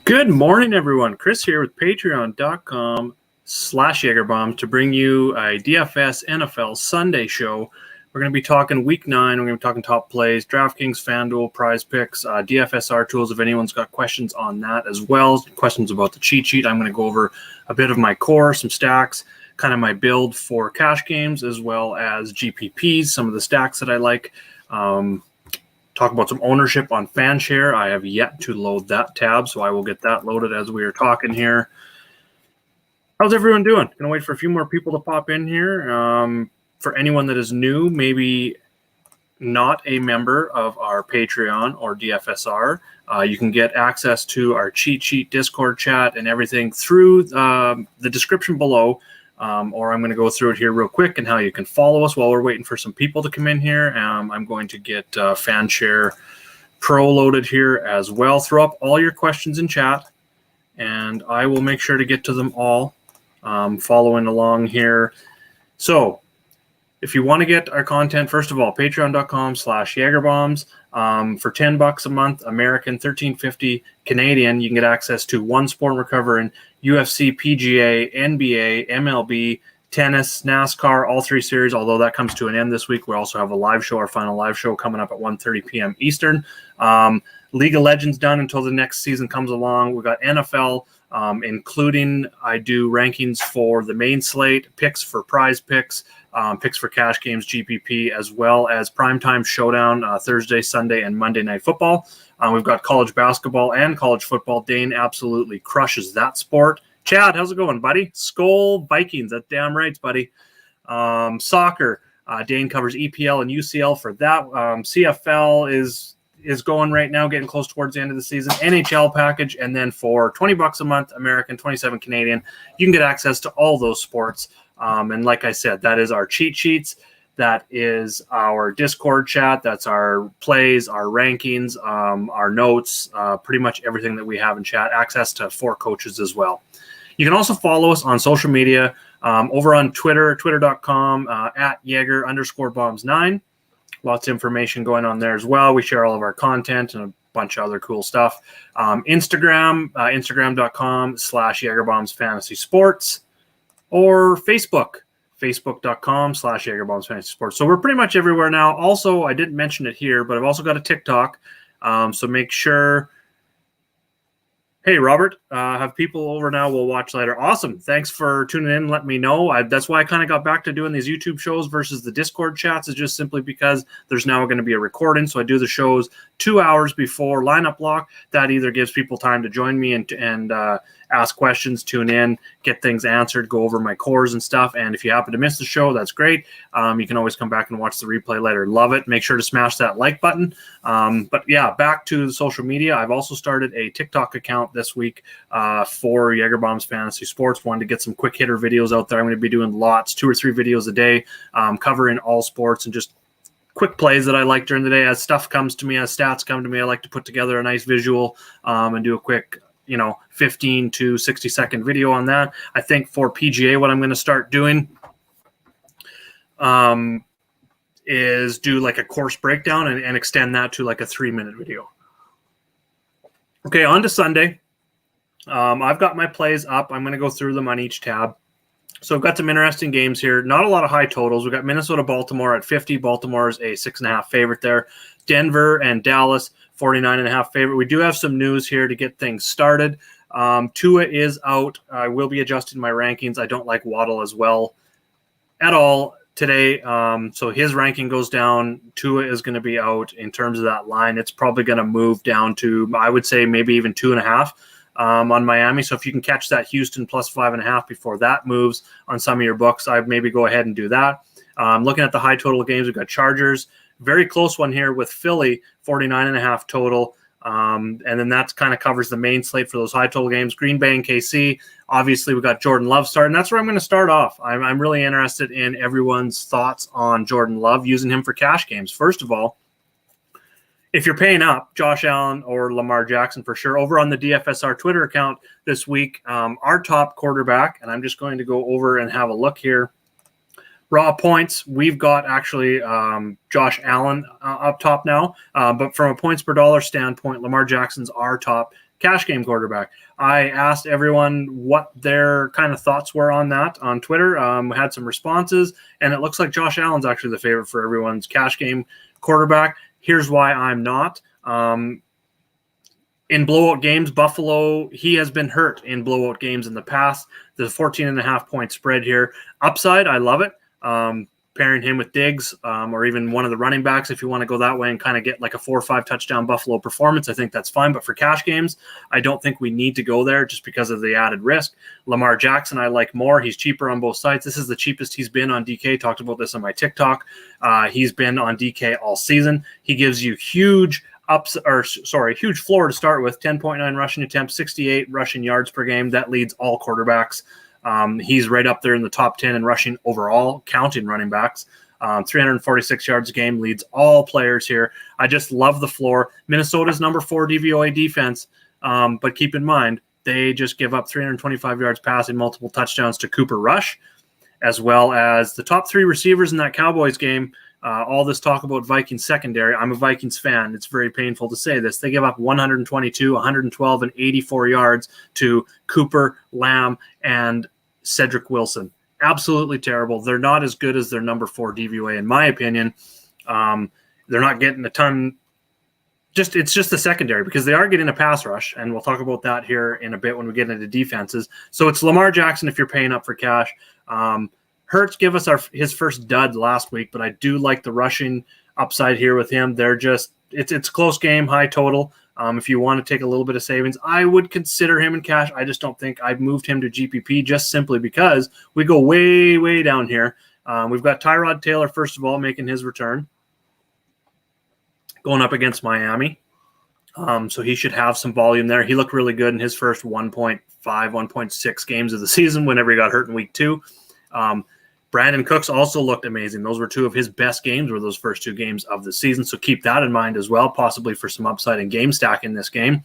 Good morning, everyone. Chris here with patreon.com/JagerBombs to bring you a DFS NFL Sunday show. We're going to be talking Week 9. We're going to be talking top plays, DraftKings, FanDuel, Prize Picks, DFSR tools. If anyone's got questions on that as well, questions about the cheat sheet, I'm going to go over a bit of my core, some stacks, kind of my build for cash games, as well as GPPs, some of the stacks that I like. Talk about some ownership on FanShare. I have yet to load that tab, so I will get that loaded as we are talking here. How's everyone doing? Gonna wait for a few more people to pop in here. For anyone that is new, maybe not a member of our Patreon or DFSR, you can get access to our cheat sheet Discord chat and everything through the description below. Or I'm going to go through it here real quick and how you can follow us while we're waiting for some people to come in here. I'm going to get FanShare Pro loaded here as well. Throw up all your questions in chat, and I will make sure to get to them all following along here. So if you want to get our content, first of all, patreon.com/JagerBombs. For $10 a month, American, $13.50 Canadian, you can get access to One Sport and Recover in UFC, PGA, NBA, MLB, tennis, NASCAR, all three series, although that comes to an end this week. We also have a live show, our final live show coming up at 1:30 p.m. Eastern. League of Legends done until the next season comes along. We've got NFL, including I do rankings for the main slate, picks for prize picks, picks for cash games, GPP, as well as primetime showdown Thursday, Sunday, and Monday Night Football. We've got college basketball and college football. Dane absolutely crushes that sport. Chad, how's it going, buddy? Skull Vikings. That's damn right, buddy. Soccer. Dane covers EPL and UCL for that. CFL is going right now, getting close towards the end of the season. NHL package, and then for $20 a month, American, $27 Canadian, you can get access to all those sports. And like I said, that is our cheat sheets. That is our Discord chat. That's our plays, our rankings, our notes, pretty much everything that we have in chat. Access to 4 coaches as well. You can also follow us on social media over on Twitter, twitter.com at Jaeger_bombs9. Lots of information going on there as well. We share all of our content and a bunch of other cool stuff. Instagram, instagram.com/JagerBombsFantasySports, or Facebook, facebook.com/JagerBombsFantasySports. So we're pretty much everywhere now. Also, I didn't mention it here, but I've also got a TikTok. So make sure. Hey, Robert, have people over now. We'll watch later. Awesome. Thanks for tuning in. Let me know. That's why I kind of got back to doing these YouTube shows versus the Discord chats, is just simply because there's now going to be a recording. So I do the shows 2 hours before lineup lock. That either gives people time to join me and ask questions, tune in, get things answered, go over my cores and stuff. And if you happen to miss the show, that's great. You can always come back and watch the replay later. Love it. Make sure to smash that like button. But yeah, back to the social media. I've also started a TikTok account this week for Jaeger Bombs Fantasy Sports. Wanted to get some quick hitter videos out there. I'm going to be doing lots, 2 or 3 videos a day, covering all sports and just quick plays that I like during the day. As stuff comes to me, as stats come to me, I like to put together a nice visual and do a quick 15 to 60-second video on that. I think for PGA, what I'm going to start doing is do like a course breakdown and extend that to like a 3-minute video. Okay, on to Sunday. I've got my plays up. I'm going to go through them on each tab. So I've got some interesting games here. Not a lot of high totals. We've got Minnesota-Baltimore at 50. Baltimore is a 6.5 favorite there. Denver and Dallas, 49.5 favorite. We do have some news here to get things started. Tua is out. I will be adjusting my rankings. I don't like Waddle as well at all today. So his ranking goes down. Tua is going to be out. In terms of that line, it's probably going to move down to, I would say, maybe even 2.5 on Miami. So if you can catch that Houston plus 5.5 before that moves on some of your books, I'd maybe go ahead and do that. Looking at the high total games, we've got Chargers. Very close one here with Philly, 49.5 total. And then that kind of covers the main slate for those high total games. Green Bay and KC. Obviously, we got Jordan Love starting. That's where I'm going to start off. I'm really interested in everyone's thoughts on Jordan Love, using him for cash games. First of all, if you're paying up, Josh Allen or Lamar Jackson for sure. Over on the DFSR Twitter account this week, our top quarterback, and I'm just going to go over and have a look here. Raw points, we've got actually Josh Allen up top now. But from a points per dollar standpoint, Lamar Jackson's our top Cash game quarterback. I asked everyone what their kind of thoughts were on that on Twitter. We had some responses, and it looks like Josh Allen's actually the favorite for everyone's cash game quarterback. Here's why I'm not. In blowout games, Buffalo, he has been hurt in blowout games in the past. There's a 14.5-point spread here. Upside, I love it. Pairing him with Diggs or even one of the running backs, if you want to go that way and kind of get like a 4 or 5 touchdown Buffalo performance, I think that's fine. But for cash games, I don't think we need to go there just because of the added risk. Lamar Jackson, I like more. He's cheaper on both sides. This is the cheapest he's been on DK. Talked about this on my TikTok. He's been on DK all season. He gives you huge floor to start with. 10.9 rushing attempts, 68 rushing yards per game. That leads all quarterbacks. He's right up there in the top 10 in rushing overall, counting running backs. 346 yards a game, leads all players here. I just love the floor. Minnesota's number 4 DVOA defense, but keep in mind, they just give up 325 yards passing, multiple touchdowns to Cooper Rush, as well as the top 3 receivers in that Cowboys game. All this talk about Vikings secondary. I'm a Vikings fan. It's very painful to say this. They give up 122, 112, and 84 yards to Cooper, Lamb, and Cedric Wilson. Absolutely terrible. They're not as good as their number 4 DVOA, in my opinion. They're not getting a ton. It's just the secondary because they are getting a pass rush, and we'll talk about that here in a bit when we get into defenses. So it's Lamar Jackson if you're paying up for cash. Hurts give us his first dud last week, but I do like the rushing upside here with him. It's a close game, high total. If you want to take a little bit of savings, I would consider him in cash. I just don't think I've moved him to GPP just simply because we go way, way down here. We've got Tyrod Taylor, first of all, making his return, going up against Miami. So he should have some volume there. He looked really good in his first 1.5, 1.6 games of the season whenever he got hurt in week 2. Brandon Cooks also looked amazing. Those were 2 of his best games, were those first 2 games of the season. So keep that in mind as well, possibly for some upside in game stack in this game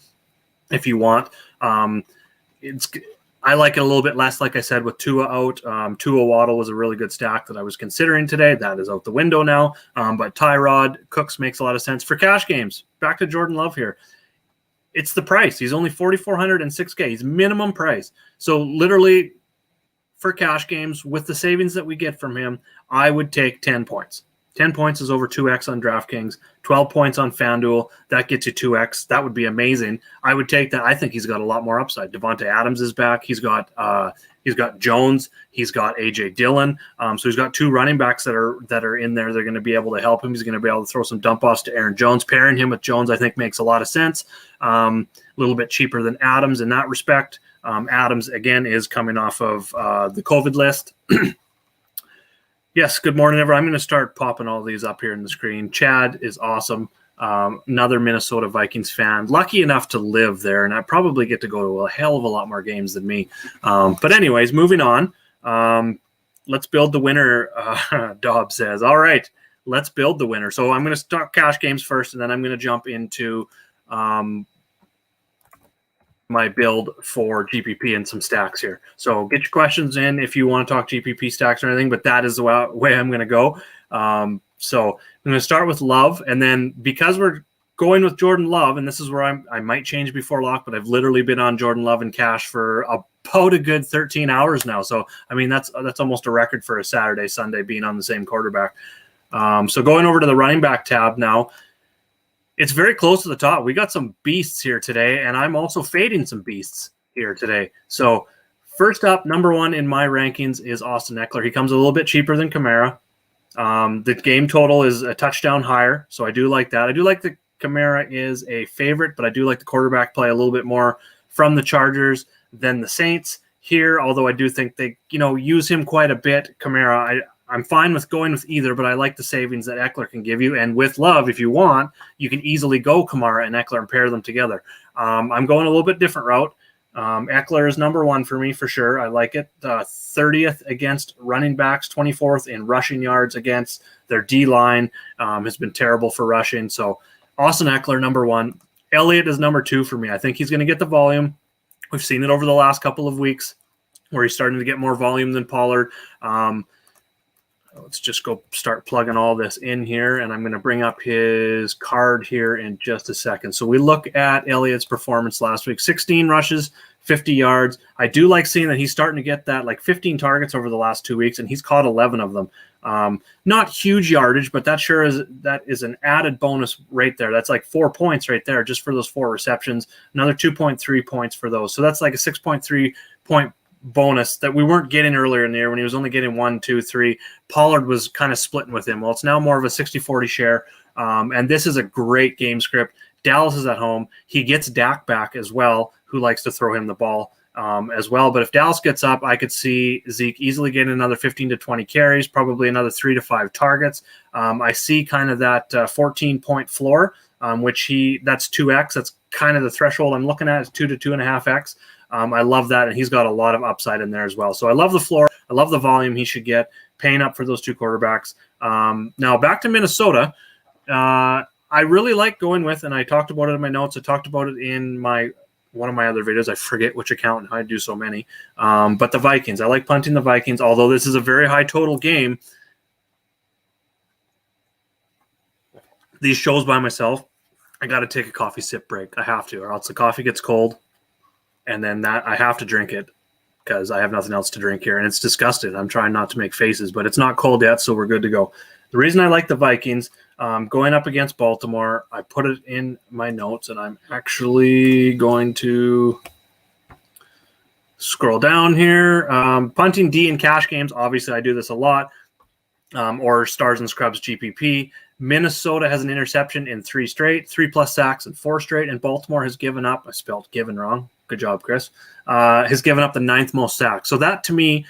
if you want. I like it a little bit less, like I said, with Tua out. Tua Waddle was a really good stack that I was considering today. That is out the window now. But Tyrod Cooks makes a lot of sense. For cash games, back to Jordan Love here. It's the price. He's only $4,400 and $6K. He's minimum price. So literally, for cash games, with the savings that we get from him, I would take 10 points. 10 points is over 2x on DraftKings, 12 points on FanDuel. That gets you 2x. That would be amazing. I would take that. I think he's got a lot more upside. Devontae Adams is back. He's got Jones. He's got A.J. Dillon. So he's got 2 running backs that are in there. They're going to be able to help him. He's going to be able to throw some dump-offs to Aaron Jones. Pairing him with Jones, I think, makes a lot of sense. A little bit cheaper than Adams in that respect. Adams, again, is coming off of the COVID list. Yes, good morning, everyone. I'm going to start popping all these up here in the screen. Chad is awesome. Another Minnesota Vikings fan. Lucky enough to live there, and I probably get to go to a hell of a lot more games than me. But anyways, moving on. Let's build the winner, Dobb says. All right, let's build the winner. So I'm going to start cash games first, and then I'm going to jump into my build for GPP and some stacks here. So get your questions in if you want to talk GPP stacks or anything, but that is the way I'm going to go. So I'm going to start with Love, and then because we're going with Jordan Love, and this is where I might change before lock, but I've literally been on Jordan Love in cash for about a good 13 hours now. So, I mean, that's almost a record for a Saturday, Sunday being on the same quarterback. So going over to the running back tab now, it's very close to the top. We got some beasts here today, and I'm also fading some beasts here today. So first up, number 1 in my rankings is Austin Eckler. He comes a little bit cheaper than Kamara. The game total is a touchdown higher, so I do like that. I do like the Kamara is a favorite, but I do like the quarterback play a little bit more from the Chargers than the Saints here, although I do think they use him quite a bit. Kamara, I'm fine with going with either, but I like the savings that Eckler can give you. And with Love, if you want, you can easily go Kamara and Eckler and pair them together. I'm going a little bit different route. Eckler is number 1 for me for sure. I like it. 30th against running backs, 24th in rushing yards against their D-line. Has been terrible for rushing. So Austin Eckler, number 1. Elliott is number 2 for me. I think he's going to get the volume. We've seen it over the last couple of weeks where he's starting to get more volume than Pollard. Let's just go start plugging all this in here, and I'm going to bring up his card here in just a second. So we look at Elliott's performance last week: 16 rushes, 50 yards. I do like seeing that he's starting to get that, like 15 targets over the last 2 weeks, and he's caught 11 of them. Not huge yardage, but that is an added bonus right there. That's like 4 points right there just for those 4 receptions. Another 2.3 points for those. So that's like a 6.3 point bonus that we weren't getting earlier in the year when he was only getting 1, 2, 3. Pollard was kind of splitting with him. Well, it's now more of a 60-40 share. And this is a great game script. Dallas is at home. He gets Dak back as well, who likes to throw him the ball as well. But if Dallas gets up, I could see Zeke easily getting another 15 to 20 carries, probably another 3 to 5 targets. I see kind of that 14-point floor, which that's 2x. That's kind of the threshold I'm looking at, is 2 to 2.5x. I love that, and he's got a lot of upside in there as well. So I love the floor. I love the volume he should get, paying up for those 2 quarterbacks. Now back to Minnesota. I really like going with, and I talked about it in my notes. I talked about it in one of my other videos. I forget which account. I do so many. But the Vikings. I like punting the Vikings, although this is a very high total game. These shows by myself, I got to take a coffee sip break. I have to, or else the coffee gets cold. And then I have to drink it because I have nothing else to drink here. And it's disgusting. I'm trying not to make faces, but it's not cold yet, so we're good to go. The reason I like the Vikings, going up against Baltimore, I put it in my notes, and I'm actually going to scroll down here. Punting D and cash games, obviously I do this a lot, or Stars and Scrubs GPP. Minnesota has an interception in 3 straight, 3+ sacks in 4 straight, and Baltimore has given up, I spelled given wrong, good job, Chris, has given up the 9th most sacks. So that, to me,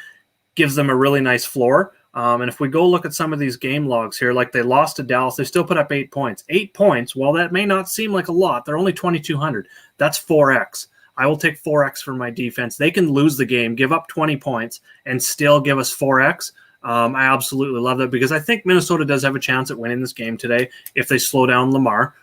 gives them a really nice floor. And if we go look at some of these game logs here, like they lost to Dallas, they still put up 8 points. 8 points, while that may not seem like a lot, they're only 2,200. That's 4x. I will take 4x for my defense. They can lose the game, give up 20 points, and still give us 4x. I absolutely love that because I think Minnesota does have a chance at winning this game today if they slow down Lamar.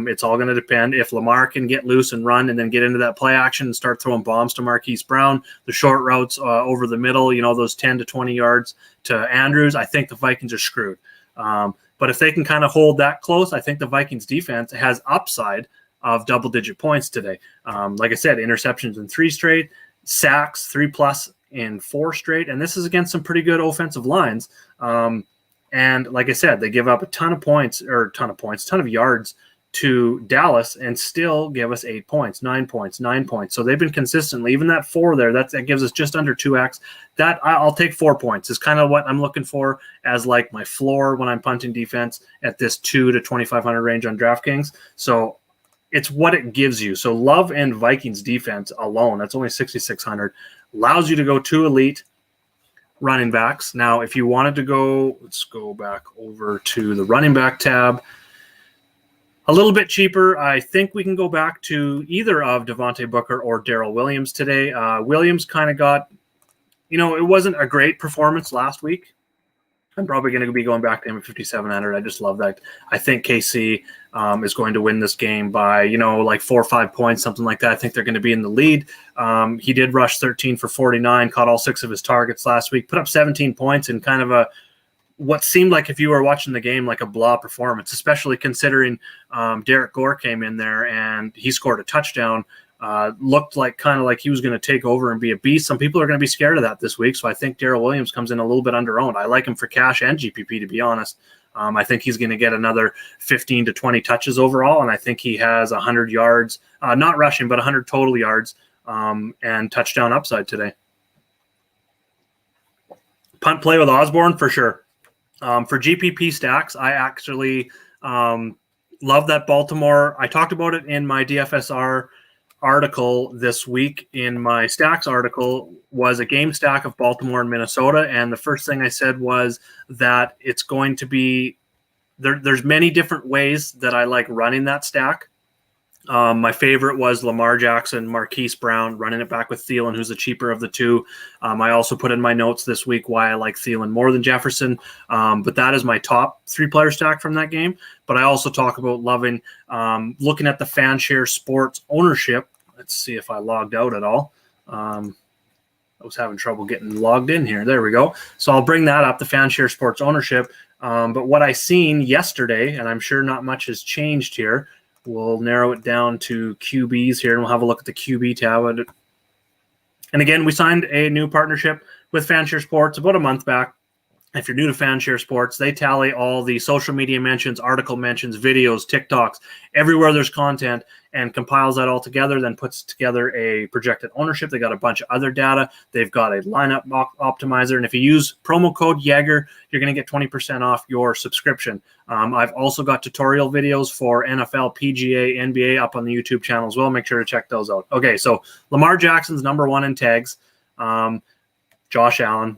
It's all going to depend if Lamar can get loose and run and then get into that play action and start throwing bombs to Marquise Brown, the short routes over the middle, those 10 to 20 yards to Andrews. I think the Vikings are screwed. But if they can kind of hold that close, I think the Vikings defense has upside of double-digit points today. Like I said, interceptions in 3 straight, sacks 3+ in 4 straight, and this is against some pretty good offensive lines. And like I said, they give up a ton of yards to Dallas and still give us 8 points, 9 points, 9 points. So they've been consistently, even that 4 there, that gives us just under 2x. That I'll take 4 points is kind of what I'm looking for as like my floor when I'm punting defense at this 2 to 2,500 range on DraftKings. So it's what it gives you. So Love and Vikings defense alone, that's only 6,600, allows you to go 2 elite running backs. Now, if you wanted to go, let's go back over to the running back tab. A little bit cheaper. I think we can go back to either of Devontae Booker or Darrell Williams today. Williams kind of got, it wasn't a great performance last week. I'm probably going to be going back to him at 5,700. I just love that. I think KC is going to win this game by, like 4 or 5 points, something like that. I think they're going to be in the lead. He did rush 13 for 49, caught all 6 of his targets last week, put up 17 points in kind of what seemed like, if you were watching the game, like a blah performance, especially considering Derek Gore came in there and he scored a touchdown. Looked like kind of like he was going to take over and be a beast. Some people are going to be scared of that this week, so I think Darrell Williams comes in a little bit under-owned. I like him for cash and GPP, to be honest. I think he's going to get another 15 to 20 touches overall, and I think he has 100 yards, not rushing, but 100 total yards and touchdown upside today. Punt play with Osborne, for sure. For GPP stacks, I actually love that Baltimore. I talked about it in my DFSR article this week. In my stacks article was a game stack of Baltimore and Minnesota, and the first thing I said was that it's going to be there's many different ways that I like running that stack. My favorite was Lamar Jackson, Marquise Brown, running it back with Thielen, who's the cheaper of the 2. I also put in my notes this week why I like Thielen more than Jefferson, but that is my top 3-player stack from that game. But I also talk about loving, looking at the fan share sports ownership. Let's see if I logged out at all. I was having trouble getting logged in here. There we go. So I'll bring that up, the FanShare Sports ownership. But what I seen yesterday, and I'm sure not much has changed here, we'll narrow it down to QBs here, and we'll have a look at the QB tab. And again, we signed a new partnership with FanShare Sports about a month back. If you're new to FanShare Sports, they tally all the social media mentions, article mentions, videos, TikToks, everywhere there's content, and compiles that all together, then puts together a projected ownership. They got a bunch of other data. They've got a lineup optimizer. And if you use promo code Jaeger, you're going to get 20% off your subscription. I've also got tutorial videos for NFL, PGA, NBA up on the YouTube channel as well. Make sure to check those out. Okay, so Lamar Jackson's #1 in tags. Josh Allen,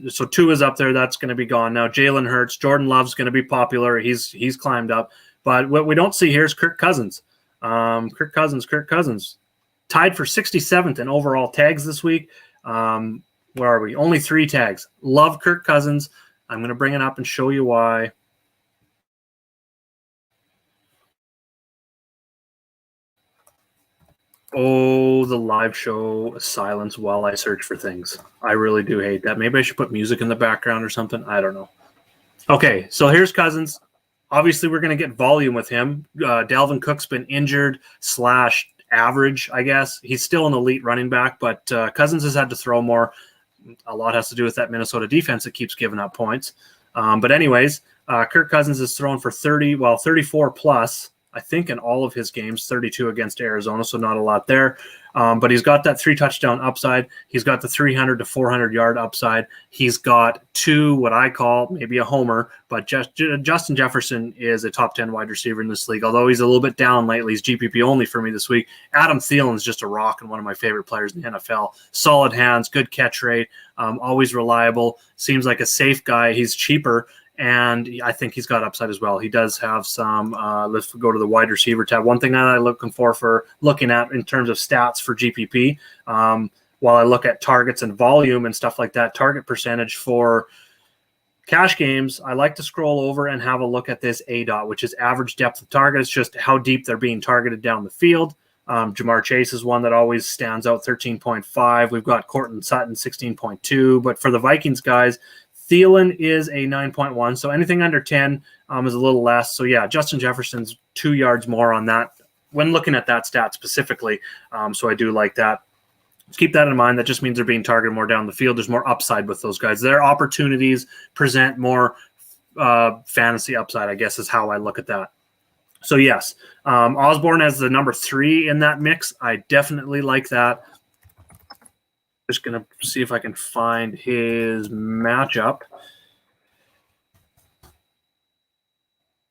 so 2 is up there. That's going to be gone now. Jalen Hurts, Jordan Love's going to be popular. He's climbed up, but what we don't see here is Kirk Cousins. Kirk Cousins, tied for 67th in overall tags this week. Where are we? Only 3 tags. Love Kirk Cousins. I'm going to bring it up and show you why. Oh, the live show silence while I search for things. I really do hate that. Maybe I should put music in the background or something. I don't know. Okay, so here's Cousins. Obviously, we're going to get volume with him. Dalvin Cook's been injured / average, I guess. He's still an elite running back, but Cousins has had to throw more. A lot has to do with that Minnesota defense that keeps giving up points. But anyways, Kirk Cousins is thrown for 34 plus, I think, in all of his games, 32 against Arizona, so not a lot there. But he's got that 3-touchdown upside. He's got the 300 to 400-yard upside. He's got 2, what I call maybe a homer, but Justin Jefferson is a top 10 wide receiver in this league. Although he's a little bit down lately, he's GPP only for me this week. Adam Thielen is just a rock and one of my favorite players in the NFL. Solid hands, good catch rate, always reliable, seems like a safe guy. He's cheaper, and I think he's got upside as well. He does have some. Let's go to the wide receiver tab. One thing that I'm looking at in terms of stats for GPP, while I look at targets and volume and stuff like that, target percentage for cash games, I like to scroll over and have a look at this ADOT, which is average depth of target. It's just how deep they're being targeted down the field. Jamar Chase is one that always stands out, 13.5. We've got Cortland Sutton, 16.2. But for the Vikings guys, Thielen is a 9.1, so anything under 10 is a little less. So, yeah, Justin Jefferson's 2 yards more on that when looking at that stat specifically. So I do like that. Just keep that in mind. That just means they're being targeted more down the field. There's more upside with those guys. Their opportunities present more fantasy upside, I guess, is how I look at that. So, yes, Osborne as the #3 in that mix. I definitely like that. Just going to see if I can find his matchup.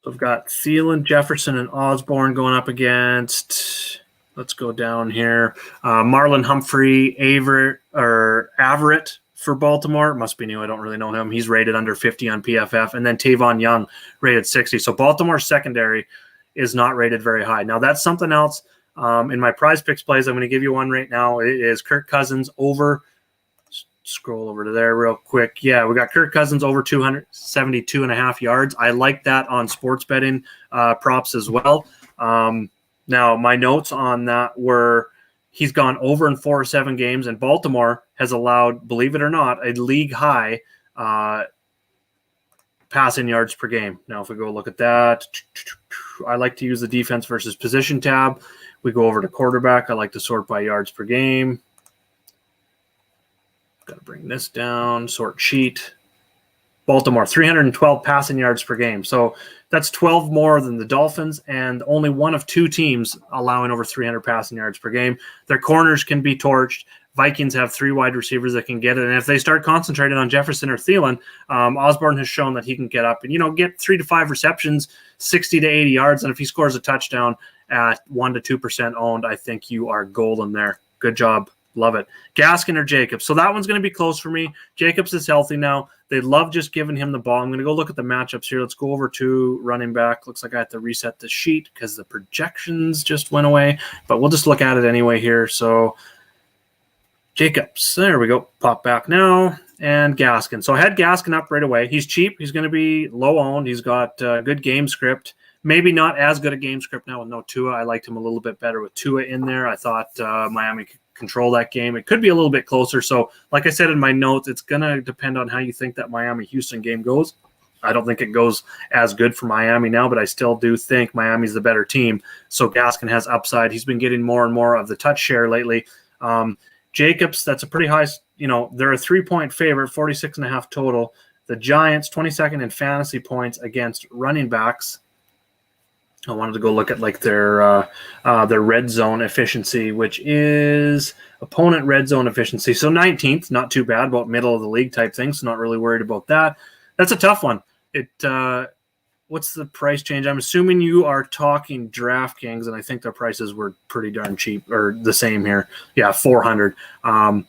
So I've got Thielen, Jefferson, and Osborne going up against, let's go down here, Marlon Humphrey, Averett for Baltimore. Must be new. I don't really know him. He's rated under 50 on PFF. And then Tavon Young rated 60. So Baltimore's secondary is not rated very high. Now, that's something else. In my prize picks plays, I'm going to give you one right now. It is Kirk Cousins over. Scroll over to there real quick. Yeah, we got Kirk Cousins over 272.5 yards. I like that on sports betting props as well. Now, my notes on that were he's gone over in 4 or 7 games, and Baltimore has allowed, believe it or not, a league high passing yards per game. Now, if we go look at that, I like to use the defense versus position tab. We go over to quarterback. I like to sort by yards per game. Got to bring this down. Sort sheet. Baltimore, 312 passing yards per game. So that's 12 more than the Dolphins, and only one of 2 teams allowing over 300 passing yards per game. Their corners can be torched. Vikings have 3 wide receivers that can get it. And if they start concentrating on Jefferson or Thielen, Osborne has shown that he can get up and, get 3 to 5 receptions, 60 to 80 yards. And if he scores a touchdown at 1 to 2% owned, I think you are golden there. Good job. Love it. Gaskin or Jacobs. So that one's going to be close for me. Jacobs is healthy now. They love just giving him the ball. I'm going to go look at the matchups here. Let's go over to running back. Looks like I have to reset the sheet because the projections just went away. But we'll just look at it anyway here. So Jacobs. There we go. Pop back now. And Gaskin. So I had Gaskin up right away. He's cheap. He's going to be low owned. He's got good game script. Maybe not as good a game script now with no Tua. I liked him a little bit better with Tua in there. I thought Miami control that game. It could be a little bit closer. So, like I said in my notes, it's going to depend on how you think that Miami-Houston game goes. I don't think it goes as good for Miami now, but I still do think Miami's the better team. So Gaskin has upside. He's been getting more and more of the touch share lately. Jacobs, that's a pretty high, they're a 3-point favorite, 46.5 total. The Giants, 22nd in fantasy points against running backs. I wanted to go look at like their red zone efficiency, which is opponent red zone efficiency. So 19th, not too bad, about middle of the league type thing. So not really worried about that. That's a tough one. What's the price change? I'm assuming you are talking DraftKings, and I think their prices were pretty darn cheap, or the same here. Yeah, 400. I'm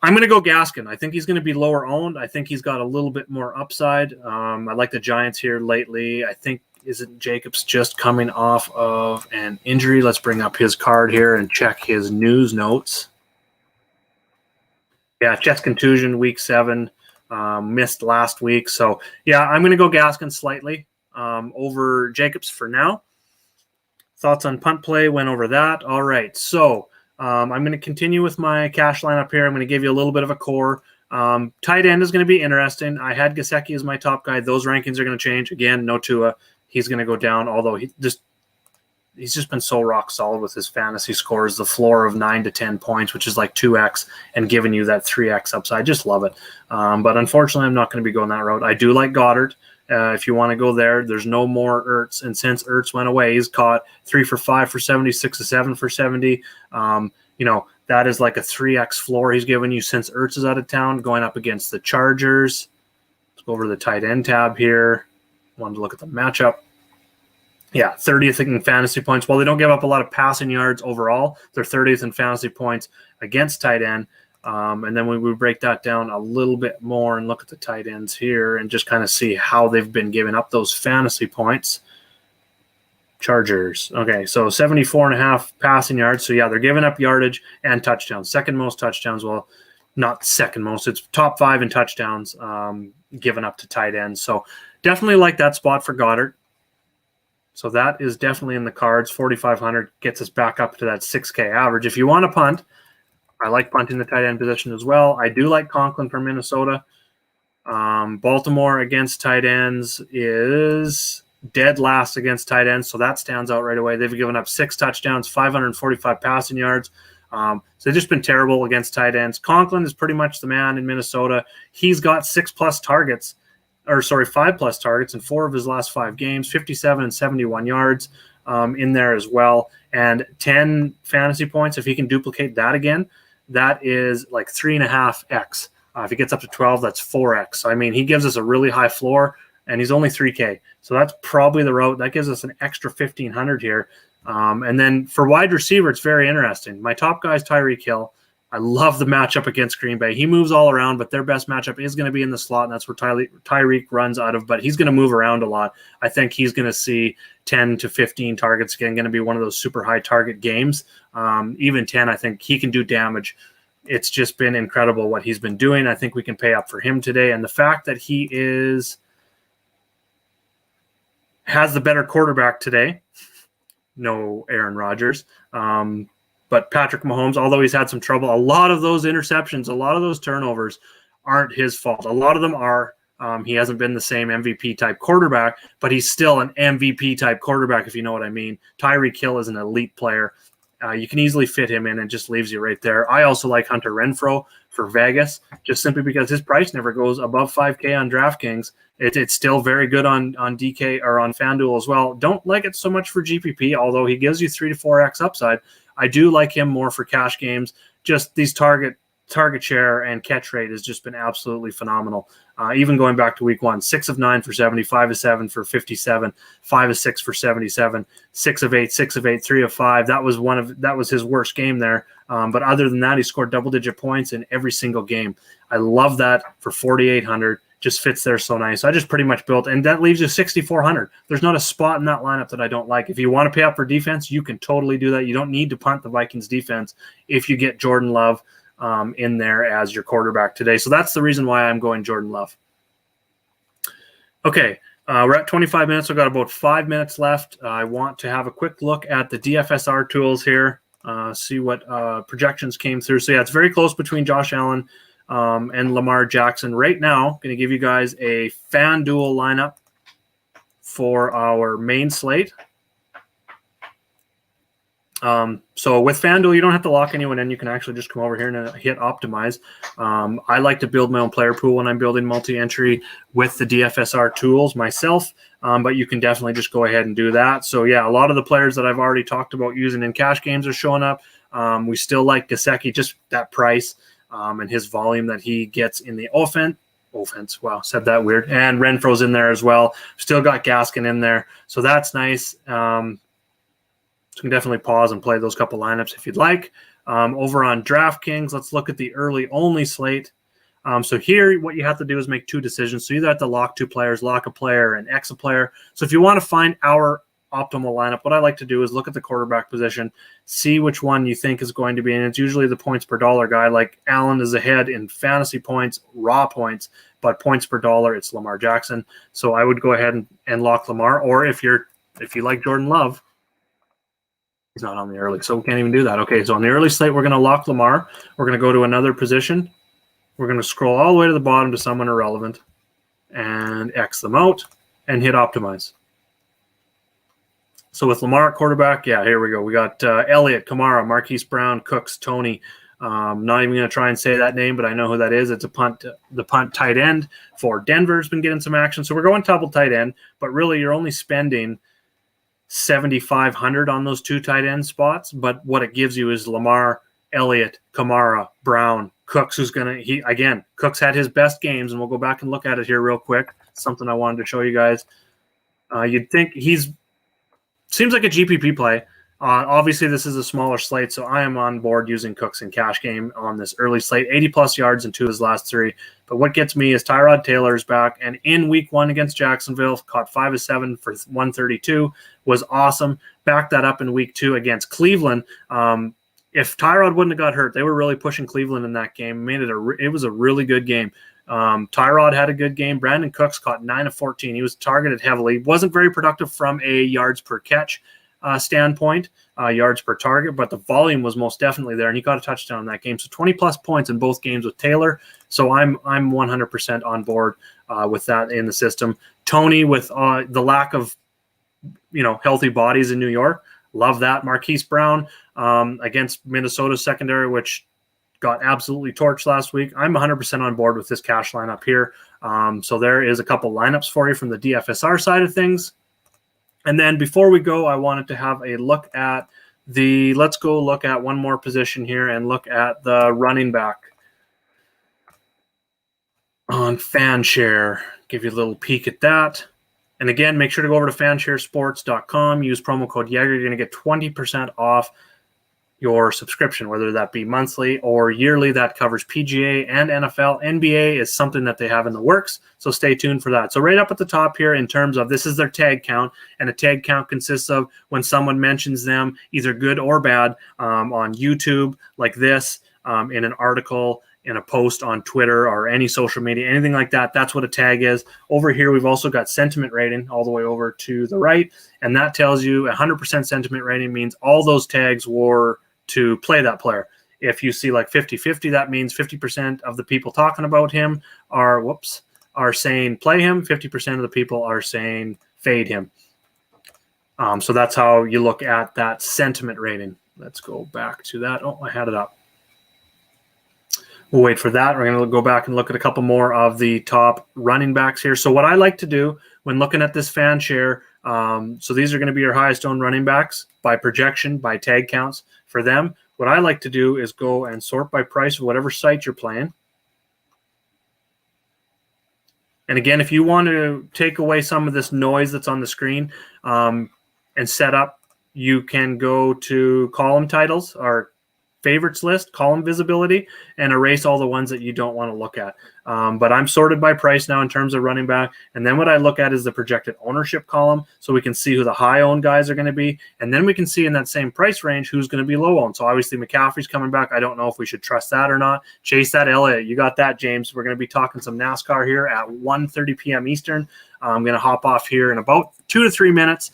going to go Gaskin. I think he's going to be lower owned. I think he's got a little bit more upside. I like the Giants here lately. I think, isn't Jacobs just coming off of an injury? Let's bring up his card here and check his news notes. Yeah, chest contusion, week 7. Missed last week. So, yeah, I'm going to go Gaskin slightly over Jacobs for now. Thoughts on punt play? Went over that. All right. So, I'm going to continue with my cash lineup here. I'm going to give you a little bit of a core. Tight end is going to be interesting. I had Gesicki as my top guy. Those rankings are going to change. Again, no Tua. He's going to go down, although he's just been so rock solid with his fantasy scores, the floor of 9 to 10 points, which is like 2x, and giving you that 3x upside. I just love it. But unfortunately, I'm not going to be going that route. I do like Goddard. If you want to go there, there's no more Ertz. And since Ertz went away, he's caught 3 for 5 for 70, 6 to 7 for 70. That is like a 3x floor he's given you since Ertz is out of town, going up against the Chargers. Let's go over to the tight end tab here. Wanted to look at the matchup. Yeah, 30th in fantasy points. While they don't give up a lot of passing yards overall, they're 30th in fantasy points against tight end. And then when we break that down a little bit more and look at the tight ends here and just kind of see how they've been giving up those fantasy points. Chargers. Okay, so 74.5 passing yards. So, yeah, they're giving up yardage and touchdowns. Second most touchdowns. Well, not second most. It's top 5 in touchdowns given up to tight ends. So, definitely like that spot for Goddard. So that is definitely in the cards. 4,500 gets us back up to that 6K average. If you want to punt, I like punting the tight end position as well. I do like Conklin from Minnesota. Baltimore against tight ends is dead last against tight ends, so that stands out right away. They've given up 6 touchdowns, 545 passing yards. So they've just been terrible against tight ends. Conklin is pretty much the man in Minnesota. He's got 5+ targets in 4 of his last 5 games, 57 and 71 yards in there as well, and 10 fantasy points. If he can duplicate that again, that is like 3.5x. If he gets up to 12, that's 4x. So, I mean, he gives us a really high floor, and he's only 3K. So that's probably the route. That gives us an extra 1,500 here. And then for wide receiver, it's very interesting. My top guy is Tyreek Hill. I love the matchup against Green Bay. He moves all around, but their best matchup is going to be in the slot, and that's where Tyreek runs out of. But he's going to move around a lot. I think he's going to see 10 to 15 targets again, going to be one of those super high target games. Even 10, I think he can do damage. It's just been incredible what he's been doing. I think we can pay up for him today. And the fact that he has the better quarterback today, no Aaron Rodgers, but Patrick Mahomes, although he's had some trouble, a lot of those interceptions, a lot of those turnovers aren't his fault. A lot of them are. He hasn't been the same MVP-type quarterback, but he's still an MVP-type quarterback, if you know what I mean. Tyreek Hill is an elite player. You can easily fit him in and just leaves you right there. I also like Hunter Renfrow for Vegas, just simply because his price never goes above 5K on DraftKings. It's still very good on DK or on FanDuel as well. Don't like it so much for GPP, although he gives you 3 to 4x upside. I do like him more for cash games. Just these target share and catch rate has just been absolutely phenomenal. Even going back to week 1, 6 of 9 for 70, 5 of 7 for 57, 5 of 6 for 77, 6 of 8, 6 of 8, 3 of 5. That was his worst game there. But other than that, he scored double-digit points in every single game. I love that for 4,800. Just fits there so nice. I just pretty much built, and that leaves you 6,400. There's not a spot in that lineup that I don't like. If you want to pay up for defense, you can totally do that. You don't need to punt the Vikings defense if you get Jordan Love in there as your quarterback today. So that's the reason why I'm going Jordan Love. Okay, we're at 25 minutes. We've got about 5 minutes left. I want to have a quick look at the DFSR tools here. see what projections came through. So yeah, it's very close between Josh Allen and Lamar Jackson. Right now, going to give you guys a FanDuel lineup for our main slate. So with FanDuel, you don't have to lock anyone in. You can actually just come over here and hit optimize. I like to build my own player pool when I'm building multi-entry with the DFSR tools myself, but you can definitely just go ahead and do that. So yeah, a lot of the players that I've already talked about using in cash games are showing up. We still like Gesicki, just that price and his volume that he gets in the offense. Wow, said that weird. And Renfro's in there as well. Still got Gaskin in there. So that's nice. So you can definitely pause and play those couple lineups if you'd like. Over on DraftKings, let's look at the early only slate. So here, what you have to do is make two decisions. So you either have to lock two players, lock a player, and X a player. So if you want to find our optimal lineup, what I like to do is look at the quarterback position, see which one you think is going to be, and it's usually the points per dollar guy. Like Allen is ahead in fantasy points, raw points, but points per dollar, it's Lamar Jackson. So I would go ahead and lock Lamar. Or if you like Jordan Love, he's not on the early, so we can't even do that. Okay, so on the early slate, we're going to lock Lamar. We're going to go to another position. We're going to scroll all the way to the bottom to someone irrelevant and X them out and hit optimize. So with Lamar at quarterback, yeah, here we go. We got Elliott, Kamara, Marquise Brown, Cooks, Tony. Not even going to try and say that name, but I know who that is. It's the punt tight end for Denver's been getting some action. So we're going double tight end, but really you're only spending $7,500 on those two tight end spots, but what it gives you is Lamar, Elliott, Kamara, Brown, Cooks, Cooks had his best games, and we'll go back and look at it here real quick. Something I wanted to show you guys. You'd think seems like a GPP play. Obviously, this is a smaller slate, so I am on board using Cooks in cash game on this early slate. 80-plus yards in two of his last three. But what gets me is Tyrod Taylor is back, and in week one against Jacksonville, caught 5 of 7 for 132, was awesome. Backed that up in week two against Cleveland. If Tyrod wouldn't have got hurt, they were really pushing Cleveland in that game. It was a really good game. Tyrod had a good game. Brandon Cooks caught 9 of 14. He was targeted heavily. Wasn't very productive from a yards per catch standpoint, yards per target, but the volume was most definitely there, and he got a touchdown in that game. So 20-plus points in both games with Taylor. So I'm 100% on board with that in the system. Tony, with the lack of healthy bodies in New York, love that. Marquise Brown against Minnesota's secondary, which got absolutely torched last week. I'm 100% on board with this cash lineup here. So there is a couple lineups for you from the DFSR side of things. And then before we go, I wanted to have a look at let's go look at one more position here and look at the running back on FanShare. Give you a little peek at that. And again, make sure to go over to fansharesports.com. Use promo code Yeager. You're going to get 20% off your subscription, whether that be monthly or yearly. That covers PGA and NFL. NBA is something that they have in the works, so stay tuned for that. So right up at the top here, in terms of this is their tag count, and a tag count consists of when someone mentions them, either good or bad, on YouTube like this, in an article, in a post on Twitter or any social media, anything like that. That's what a tag is. Over here, we've also got sentiment rating all the way over to the right, and that tells you 100% sentiment rating means all those tags were to play that player. If you see like 50-50, that means 50% of the people talking about him are saying play him, 50% of the people are saying fade him. So that's how you look at that sentiment rating. Let's go back to that. Oh, I had it up. We'll wait for that. We're going to go back and look at a couple more of the top running backs here. So what I like to do when looking at this fan share, so these are going to be your highest owned running backs by projection, by tag counts for them. What I like to do is go and sort by price of whatever site you're playing. And again, if you want to take away some of this noise that's on the screen and set up, you can go to column titles or favorites list, column visibility, and erase all the ones that you don't want to look at. But I'm sorted by price now in terms of running back. And then what I look at is the projected ownership column, so we can see who the high-owned guys are going to be. And then we can see in that same price range who's going to be low-owned. So obviously McCaffrey's coming back. I don't know if we should trust that or not. Chase that, Elliott. You got that, James. We're going to be talking some NASCAR here at 1:30 p.m. Eastern. I'm going to hop off here in about 2 to 3 minutes,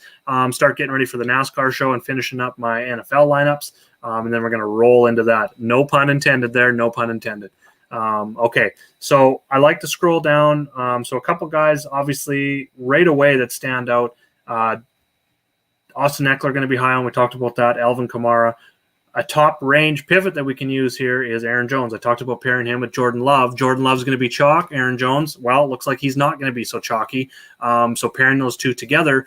start getting ready for the NASCAR show and finishing up my NFL lineups. And then we're going to roll into that. No pun intended there. No pun intended. Okay, so I like to scroll down. So a couple guys, obviously, right away that stand out. Austin Eckler going to be high on. We talked about that. Alvin Kamara. A top range pivot that we can use here is Aaron Jones. I talked about pairing him with Jordan Love. Jordan Love's going to be chalk. Aaron Jones, well, it looks like he's not going to be so chalky. So pairing those two together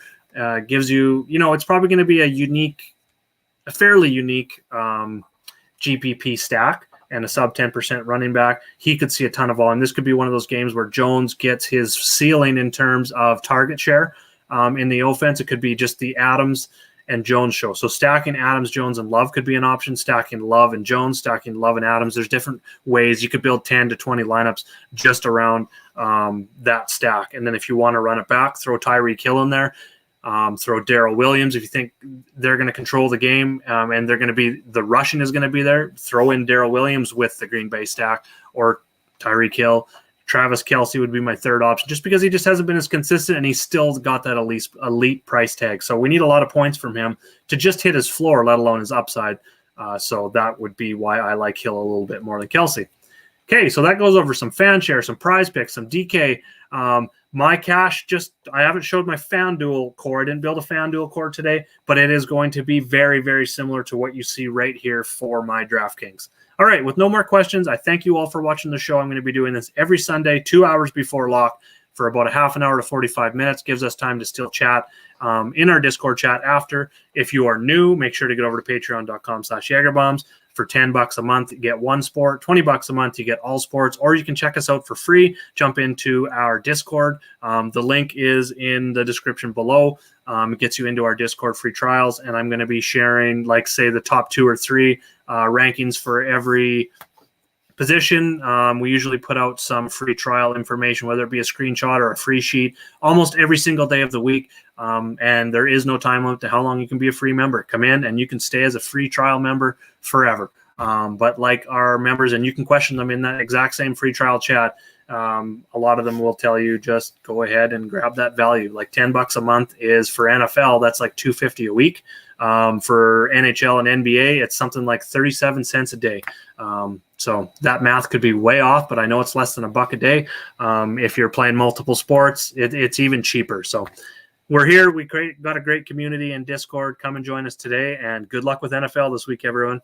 gives you, it's probably going to be a fairly unique GPP stack and a sub 10% running back. He could see a ton of volume. This could be one of those games where Jones gets his ceiling in terms of target share in the offense. It could be just the Adams and Jones show. So stacking Adams, Jones, and Love could be an option. Stacking Love and Jones, stacking Love and Adams. There's different ways you could build 10 to 20 lineups just around that stack. And then if you want to run it back, throw Tyreek Hill in there. Throw Darrell Williams if you think they're going to control the game and they're going to be the rushing is going to be there. Throw in Darrell Williams with the Green Bay stack or Tyreek Hill. Travis Kelce would be my third option just because he just hasn't been as consistent and he's still got that elite price tag. So we need a lot of points from him to just hit his floor, let alone his upside. So that would be why I like Hill a little bit more than Kelce. Okay, so that goes over some fan share, some prize picks, some DK. My cash, I haven't showed my FanDuel core. I didn't build a FanDuel core today, but it is going to be very, very similar to what you see right here for my DraftKings. All right, with no more questions, I thank you all for watching the show. I'm going to be doing this every Sunday, 2 hours before lock for about a half an hour to 45 minutes. Gives us time to still chat in our Discord chat after. If you are new, make sure to get over to patreon.com/JagerBombs. For $10 a month, you get one sport. $20 a month, you get all sports. Or you can check us out for free. Jump into our Discord. The link is in the description below. It gets you into our Discord free trials. And I'm going to be sharing, say, the top 2 or 3 rankings for every position. We usually put out some free trial information, whether it be a screenshot or a free sheet, almost every single day of the week. And there is no time limit to how long you can be a free member. Come in and you can stay as a free trial member forever. But like our members, and you can question them in that exact same free trial chat, a lot of them will tell you just go ahead and grab that value. Like $10 a month is for NFL, that's like $2.50 a week. For NHL and NBA, it's something like 37 cents a day. So that math could be way off, but I know it's less than $1 a day. If you're playing multiple sports, it's even cheaper. So we're here. We got a great community in Discord. Come and join us today, and good luck with NFL this week, everyone.